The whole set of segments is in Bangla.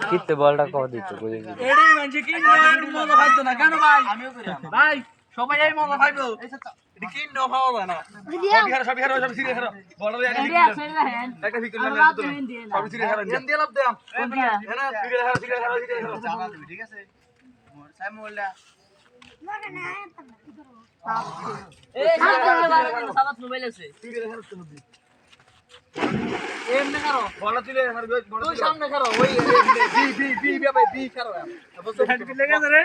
কিতে বলটা কো দিতে কই এডি মানে কি মজা খাইতো না কেন ভাই আমিও করি ভাই সবাই এই মজা খাইবো এডি কি ন খাওয়া না সব সিরিয়াস হারো বড় একটা ফিক্স না সব সিরিয়াস হারো এন দিয়ে লাভ দাম এনা সিরিয়াস হারো জানা দিবি ঠিক আছে মোর সাই মোল্লা লাগে না এই সাবাত মোবাইল আছে সিরিয়াস হারো তুমি এমনে করো বড় দিলে হারবে তুই সামনে করো ওই বি ভাই বি করো বসো হেড লেগে রে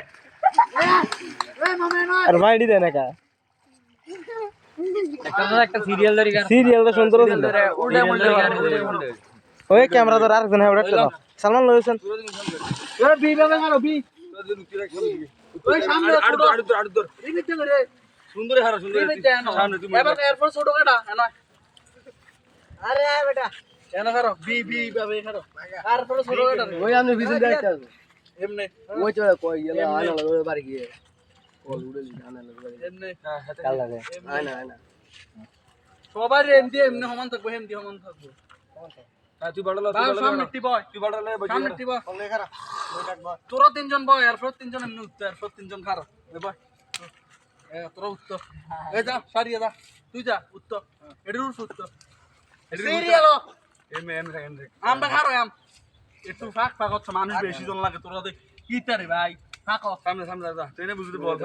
এই মামা না আর মাইডি দেনা কা একটা সিরিয়াল ধরি গান সিরিয়ালটা সুন্দর ছিল উল্টে উল্টে ওই ক্যামেরা ধর আরেকজন হ্যাঁ ওটা চলো সালমান লইছেন এ বি ভাবে করো বি ওই সামনে আড় ধর এই নিতে রে সুন্দর হারো সুন্দর সামনে তুমি এবার এয়ারফোর্স ছোট কাটা না আরে বেটা কেন করো বি ভাবে করো আর ছোট ছোট কাটা ওই আমি বিজু দেখতে এমনে ওই চলে কই গেল আনা লাগবে বাড়ি গিয়ে কল উড়ে আনা লাগবে এমনে কাল লাগে আনা সবার এমডি এমনি সমান থাকবো এমডি সমান থাকবো তুই বড় সামনে টিপয় তুই বড় লে সামনে টিপয় ওলে খারা ওই ডাকবা তোরা তিনজন বয় আর ফর তিনজন এমনি উত্তর আর ফর তিনজন খারা ওই বয় তোরা উত্তর এই যা সারিয়ে যা তুই যা উত্তর এডুর উত্তর সিরিয়াল এম আমরা খারো আম একটু ফাঁক ফাঁক হচ্ছে মানুষ বেশি জন লাগে তোরা দেখ কিটারে ভাই ফাঁক সামনে সামনে যা তুই না বুঝতে বল